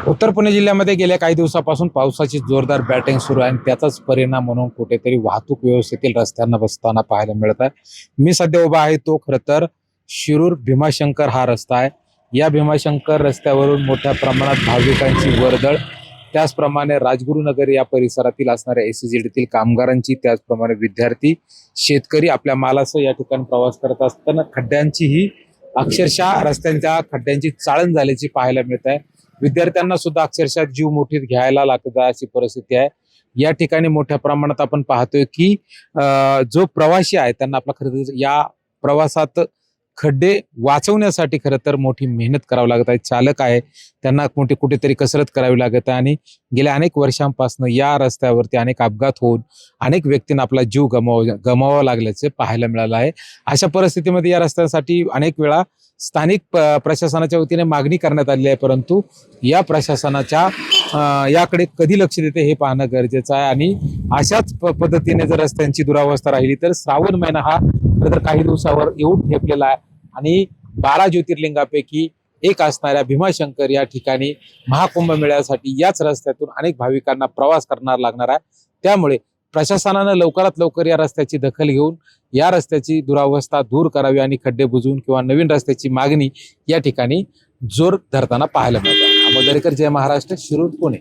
उत्तर पुणे जिल्ह्यामध्ये गेल्या काही दिवसापासून पावसाची जोरदार बॅटिंग सुरू आहे आणि त्याचाच परिणाम म्हणून कुठेतरी वाहतूक व्यवस्थेतील रस्त्यांना बसताना पाहायला मिळत आहे. मी सध्या उभा आहे तो खरं तर शिरूर भीमाशंकर हा रस्ता आहे. या भीमाशंकर रस्त्यावरून मोठ्या प्रमाणात भाविकांची वर्दळ, त्याचप्रमाणे राजगुरुनगर या परिसरातील असणाऱ्या एसईझेडतील कामगारांची, त्याचप्रमाणे विद्यार्थी, शेतकरी आपल्या मालासह या ठिकाणी प्रवास करत असताना खड्ड्यांची ही अक्षरशः रस्त्यांच्या खड्ड्यांची चाळण झाल्याची पाहायला मिळत आहे. विद्यार्थ्यांना सुद्धा अक्षरशः जीव मुठीत घ्यायला लागत अशी परिस्थिती आहे. या ठिकाणी मोठ्या प्रमाणात आपण पाहतोय की जो प्रवासी आहे त्यांना आपला खरं तर या प्रवासात खड्डे वाचवण्यासाठी खरं तर मोठी मेहनत करावी लागत आहे. चालक आहे त्यांना कुठेतरी कसरत करावी लागत आहे आणि गेल्या अनेक वर्षांपासून या रस्त्यावरती अनेक अपघात होऊन अनेक व्यक्तींना आपला जीव गमावावा लागल्याचे पाहायला मिळालं आहे. अशा परिस्थितीमध्ये या रस्त्यासाठी अनेक वेळा स्थानिक प्रशासनाच्या वतीने मागणी करण्यात आली आहे, परंतु या प्रशासनाच्या याकडे कधी लक्ष देते हे पाहणं गरजेचं आहे. आणि अशाच पद्धतीने जर रस्त्यांची दुरावस्था राहिली तर श्रावण महिना हा खरं तर काही दिवसावर येऊन ठेपलेला आहे आणि 12 ज्योतिर्लिंगापैकी एक असणाऱ्या भीमाशंकर या ठिकाणी महाकुंभ मेळ्यासाठी याच रस्त्यातून अनेक भाविकांना प्रवास करणार लागणार आहे. त्यामुळे प्रशासनानं लवकरात लवकर या रस्त्याची दखल घेऊन या रस्त्याची दुरावस्था दूर करावी आणि खड्डे बुजवून किंवा नवीन रस्त्याची मागणी या ठिकाणी जोर धरताना पाहायला मिळतात. अमोल दरेकर, जय महाराष्ट्र, शिरूर, पुणे.